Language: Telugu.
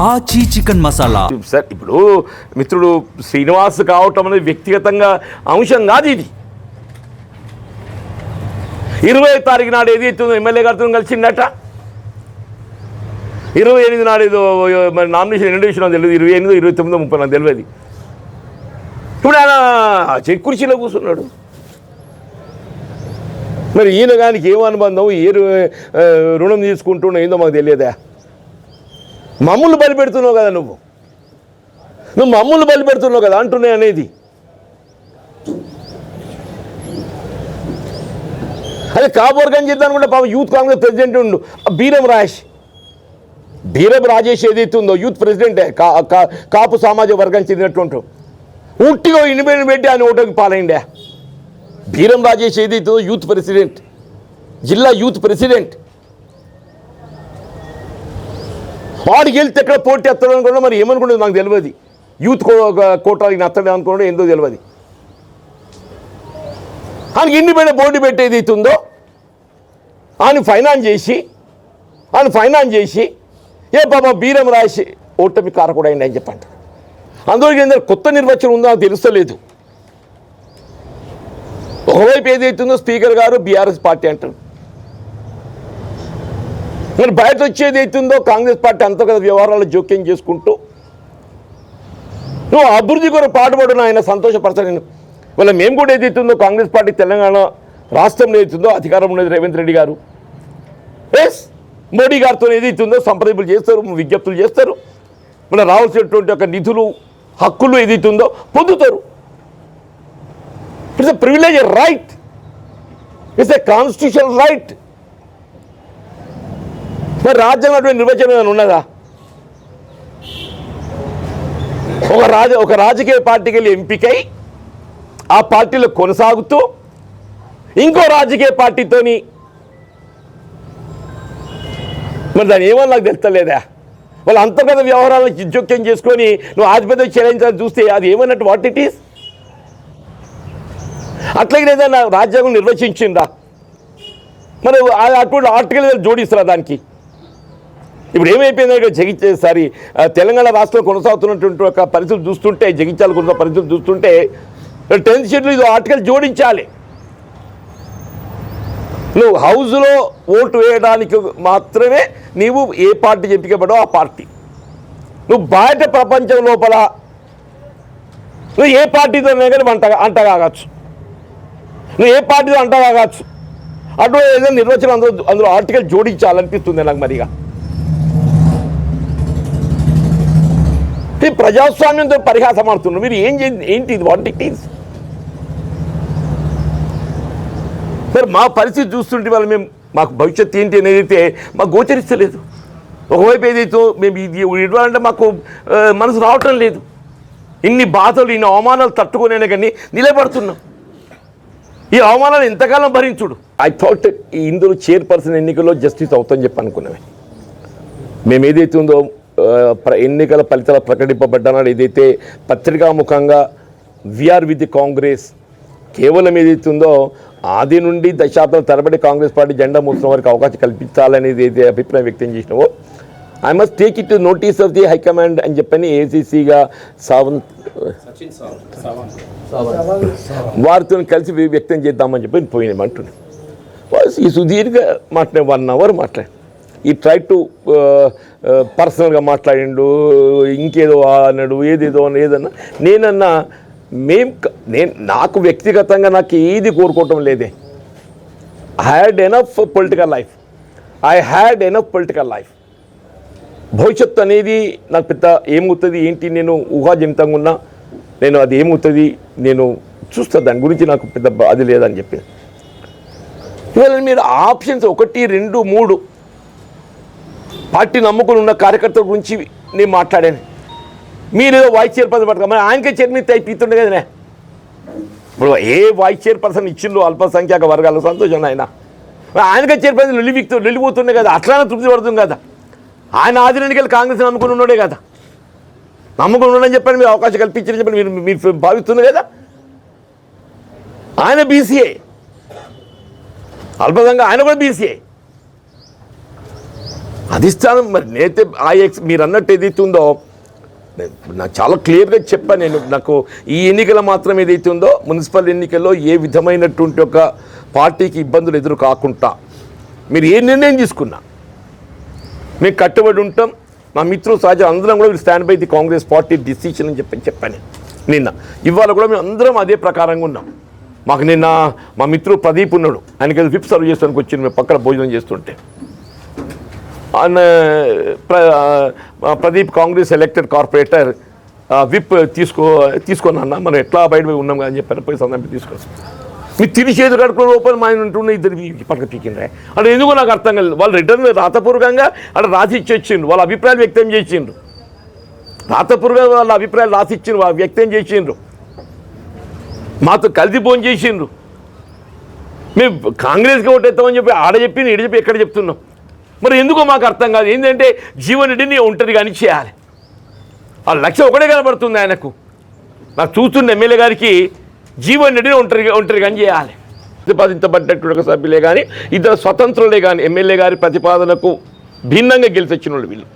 ఆచి చికెన్ మసాలా. సార్ ఇప్పుడు మిత్రుడు శ్రీనివాస్ కావటం అనేది వ్యక్తిగతంగా అంశం కాదు. ఇది 20వ తారీఖు నాడు ఏదైతే ఎమ్మెల్యే గారితో కలిసిందట, 28 నాడు ఏదో మరి నామినేషన్ ఎన్ని విషయం తెలియదు, 28, 29, 30 నాకు తెలియదు. ఇప్పుడు ఆయన చెక్ కుర్చీలో కూర్చున్నాడు. మరి ఈయన కానీ ఏం అనుబంధం, ఏ రుణం తీసుకుంటున్నావు ఏందో మాకు తెలియదా? మమ్మల్ని బలిపెడుతున్నావు కదా, నువ్వు మమ్మల్ని బలిపెడుతున్నావు కదా అంటున్నాయి అనేది. అదే కాపువర్గం చేద్దాం అనుకుంటే పాపం యూత్ కాంగ్రెస్ ప్రెసిడెంట్ ఉండు బీరం రాజేష్ ఏదైతే ఉందో యూత్ ప్రెసిడెంటే, కాపు సామాజిక వర్గం చెందినట్టు ఉట్టిగా ఇండిపెండెంట్ పెట్టి ఆయన ఓటమికి పాలైండే. బీరం రాజేష్ ఏదైతే యూత్ ప్రెసిడెంట్, జిల్లా యూత్ ప్రెసిడెంట్, వాడికి వెళ్తే ఎక్కడ పోటీ ఎత్తడం అనుకున్నా మరి ఏమనుకుంటుంది నాకు తెలియదు. యూత్ కోటాకి నచ్చడం అనుకున్నాడు ఏందో తెలియదు. ఆయనకి ఇండిపెండెంట్ పోటీ పెట్టేది అవుతుందో ఆయన ఫైనాన్స్ చేసి ఏ పాప బీరం రాసి ఓటమి కారకూడ అయింది అని చెప్పంట. అందులో కొత్త నిర్వచనం ఉందో నాకు తెలుస్తలేదు. ఒకవైపు ఏదైతుందో స్పీకర్ గారు బీఆర్ఎస్ పార్టీ అంటారు, మరి బయట వచ్చేది అవుతుందో కాంగ్రెస్ పార్టీ అంత కదా వ్యవహారాలు జోక్యం చేసుకుంటూ నువ్వు అభివృద్ధి కొరకు పాటుపడిన ఆయన సంతోషపరచలేను. వాళ్ళ మేము కూడా ఏదైతుందో కాంగ్రెస్ పార్టీ తెలంగాణ రాష్ట్రంలో ఏదైతుందో అధికారం ఉండేది రేవంత్ రెడ్డి గారు, మోడీ గారితో ఏదైతుందో సంప్రదింపులు చేస్తారు, విజ్ఞప్తులు చేస్తారు, మన రావాల్సినటువంటి ఒక నిధులు హక్కులు ఏదైతుందో పొందుతారు. It's a privilege right, it's a constitutional right. మరి రాజ్యాంగం నిర్వచనం ఏమైనా ఉన్నదా? ఒక రాజకీయ పార్టీకి వెళ్ళి ఎంపికై ఆ పార్టీలో కొనసాగుతూ ఇంకో రాజకీయ పార్టీతోని మరి దాన్ని ఏమన్నా నాకు తెలుస్తలేదా? వాళ్ళ అంతర్గత వ్యవహారాలను జోక్యం చేసుకొని నువ్వు ఆధిపత్యం చెలాయించాలని చూస్తే అది ఏమన్నట్టు వాట్ ఇట్ ఈస్? అట్లాగే ఏదైనా రాజ్యాంగం నిర్వచించిందా? మరి అటువంటి ఆర్టికల్ జోడిస్తారా దానికి? ఇప్పుడు ఏమైపోయిందో జగిచ్చేసారి తెలంగాణ రాష్ట్రంలో కొనసాగుతున్నటువంటి ఒక పరిస్థితులు చూస్తుంటే, జగించాలకు ఉన్న పరిస్థితులు చూస్తుంటే 10th షెడ్యూల్ ఇది ఆర్టికల్ జోడించాలి. నువ్వు హౌస్లో ఓటు వేయడానికి మాత్రమే నీవు ఏ పార్టీ ఎంపికపడో ఆ పార్టీ. నువ్వు బయట ప్రపంచం లోపల నువ్వు ఏ పార్టీతో కానీ అంటగాగచ్చు, నువ్వు ఏ పార్టీతో అంటగాగచ్చు. అటు ఏదైనా నిర్వచనం అందులో ఆర్టికల్ జోడించాలనిపిస్తుంది నాకు. మరిగా ప్రజాస్వామ్యంతో పరిహాసం ఆడుతున్నారు మీరు. ఏంటి ఇది? What it is? మరి మా పరిస్థితి చూస్తుంటే వాళ్ళు మాకు భవిష్యత్తు ఏంటి అనేది అయితే మాకు గోచరిస్తలేదు. ఒకవైపు ఏదైతే మేము ఇది ఇవ్వాలంటే మాకు మనసు రావటం లేదు. ఇన్ని బాధలు, ఇన్ని అవమానాలు తట్టుకునే కానీ నిలబడుతున్నాం. ఈ అవమానాలు ఎంతకాలం భరించుడు? ఐ థాట్ ఇందులో చైర్పర్సన్ ఎన్నికల్లో జస్టిస్ అవుతుందని చెప్పి అనుకున్నామే. మేము ఏదైతే ఉందో ఎన్నికల ఫలితాలు ప్రకటింపబడ్డానాడు ఏదైతే పత్రికాముఖంగా వీఆర్ విత్ ది కాంగ్రెస్ కేవలం ఏదైతే ఉందో ఆది నుండి దశాబ్దాల తరబడి కాంగ్రెస్ పార్టీ జెండా మోసిన వారికి అవకాశం కల్పించాలనేది అయితే అభిప్రాయం వ్యక్తం చేసినావో I must take it to notice of the high command అని చెప్పని ఏసీసీగా వారితో కలిసి వ్యక్తం చేద్దామని చెప్పి పోయినామంటున్నాను. ఈ సుదీర్ఘ మాట్లాడే 1 hour మాట్లాడి ఈ ట్రై టు పర్సనల్గా మాట్లాడిండు, ఇంకేదో అన్నాడు, ఏదన్నా నేనన్నా నాకు వ్యక్తిగతంగా నాకు ఏది కోరుకోవటం లేదే. I had enough political life. భవిష్యత్తు అనేది నాకు పెద్ద ఏమవుతుంది ఏంటి నేను ఊహాజనితంగా ఉన్నా, నేను అది ఏమవుతుంది నేను చూస్తా, దాని గురించి నాకు పెద్ద అది లేదని చెప్పి. ఇవాళ మీరు ఆప్షన్స్ 1, 2, 3 పార్టీ నమ్ముకుని ఉన్న కార్యకర్తల గురించి నేను మాట్లాడాను. మీరు ఏదో వైస్ చైర్పర్సన్ పట్టుకో, మరి ఆయనకే చైర్మన్ అయిపోతుండే కదనే. ఇప్పుడు ఏ వైస్ చైర్పర్సన్ ఇచ్చిండ్రు అల్పసంఖ్యాక వర్గాలకు సంతోషం ఆయనకే చైర్పర్సన్ వెళ్ళిపోతుండే కదా, అట్లానే తృప్తి పడుతుంది కదా. ఆయన ఆదిరానికి వెళ్ళి కాంగ్రెస్ నమ్ముకుని ఉన్నాడే కదా, నమ్ముకుని ఉన్నాడని చెప్పని మీరు అవకాశం కల్పించారని చెప్పని మీరు భావిస్తుంది కదా. ఆయన బీసీఏ, అల్పసంఖ్య ఆయన కూడా బీసీఏ. అధిష్టానం మరి నేతే మీరు అన్నట్టు ఏదైతే ఉందో నాకు చాలా క్లియర్గా చెప్పాను నేను. నాకు ఈ ఎన్నికల మాత్రం ఏదైతే ఉందో మున్సిపల్ ఎన్నికల్లో ఏ విధమైనటువంటి ఒక పార్టీకి ఇబ్బందులు ఎదురు కాకుండా మీరు ఏ నిర్ణయం తీసుకున్నా మేము కట్టుబడి ఉంటాం. మా మిత్రులు సహజ అందరం కూడా stand by the Congress party decision అని చెప్పాను నిన్న. ఇవాళ కూడా మేము అందరం అదే ప్రకారంగా ఉన్నాం. మాకు నిన్న మా మిత్రుడు ప్రదీప్ ఉన్నాడు, ఆయనకి విప్ సర్వ్ చేస్తానికి వచ్చింది. మేము పక్కన భోజనం చేస్తుంటే ఆయన Pradeep Congress elected corporator whip తీసుకున్నా మనం ఎట్లా బయట పోయి ఉన్నాం అని చెప్పారు. పోయి సందర్భం తీసుకొని మీరు తిని చేతులు కడుక్కుని లోపల మా ఆయన ఉంటున్న ఇద్దరు పక్కన పీకిండ్రే అంటే ఎందుకో నాకు అర్థం కాలేదు. వాళ్ళు రిటర్న్ రాతపూర్వకంగా అక్కడ రాసి ఇచ్చిండ్రు, వాళ్ళ అభిప్రాయాలు వ్యక్తం చేసిండ్రు. రాతపూర్వకంగా వాళ్ళ అభిప్రాయాలు రాసి ఇచ్చిండ్రు, వాళ్ళు వ్యక్తం చేసిండ్రు, మాతో కలిసి ఫోన్ చేసిండ్రు. మేము కాంగ్రెస్కి ఓటేస్తామని చెప్పి ఆడ చెప్పి ఈడ చెప్పి ఎక్కడ చెప్తున్నాం. మరి ఎందుకో మాకు అర్థం కాదు. ఏంటంటే జీవన్ రెడ్డిని ఒంటరి కానీ చేయాలి. ఆ లక్ష్యం ఒకటే కనబడుతుంది ఆయనకు. నాకు చూస్తున్న ఎమ్మెల్యే గారికి జీవన్ రెడ్డిని ఒంటరి కానీ చేయాలి. ప్రతిపాదించబడ్డటువంటి ఒక సభ్యులే కానీ ఇద్దరు స్వతంత్రులే కానీ ఎమ్మెల్యే గారి ప్రతిపాదనకు భిన్నంగా గెలిచొచ్చిన వాళ్ళు వీళ్ళు.